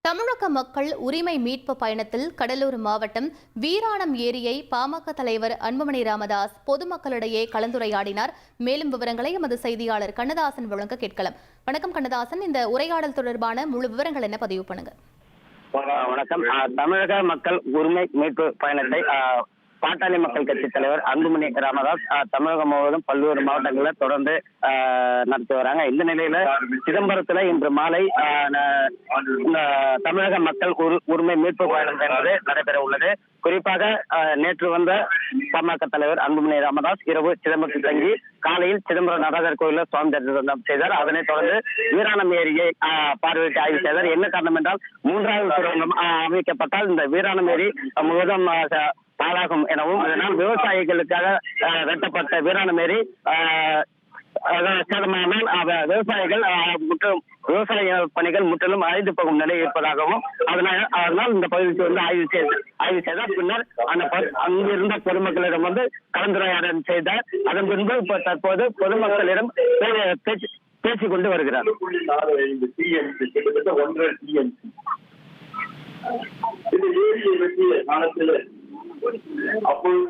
தமிழக மக்கள் உரிமை மீட்பு பயணத்தில் கடலூர் மாவட்டம் வீராணம் ஏரியை பாமக தலைவர் அன்புமணி ராமதாஸ் பொதுமக்களிடையே கலந்துரையாடினார். மேலும் விவரங்களை எமது செய்தியாளர் கண்ணதாசன் வழங்க கேட்கலாம். வணக்கம் கண்ணதாசன், இந்த உரையாடல் தொடர்பான முழு விவரங்கள் என்ன பதிவு பண்ணுங்க. வணக்கம். தமிழக மக்கள் உரிமை மீட்பு பயணத்தை பாட்டாளி மக்கள் கட்சி தலைவர் அன்புமணி ராமதாஸ் தமிழகம் முழுவதும் பல்வேறு மாவட்டங்களில் தொடர்ந்து நடத்தி வராங்க. இந்த நிலையில சிதம்பரத்துல இன்று மாலை தமிழக மக்கள் உரிமை மீட்பு பயணம் என்பது நடைபெற உள்ளது. குறிப்பாக நேற்று வந்த பாமக தலைவர் அன்புமணி ராமதாஸ் இரவு சிதம்பரத்தில் தங்கி காலையில் சிதம்பரம் நடராஜர் கோயிலில் சுவாமி தரிசனம் செய்தார். அதனைத் தொடர்ந்து வீராணம் ஏரியை பார்வையிட்டு ஆய்வு செய்தார். என்ன காரணம் என்றால் 3வது சுரங்கம் அமைக்கப்பட்டால் இந்த வீராணம் ஏரி முழுவதும் பாழாகும் எனவும் இதனால் விவசாயிகளுக்காக வெட்டப்பட்ட வீராணம் ஏரி சேதமானால் விவசாயிகள் மற்றும் விவசாய பணிகள் முற்றிலும் அழிந்து போகும் நிலை இருப்பதாகவும் அதனால் இந்த பகுதிக்கு வந்து ஆய்வு செய்தார். பின்னர் அங்கிருந்த பொதுமக்களிடம் வந்து கலந்துரையாடல் செய்தார். அதன் பின்பு தற்போது பொதுமக்களிடம் பேசிக் கொண்டு வருகிறார். இந்த ஏரியை பற்றிய காலத்தில் அப்பொழுது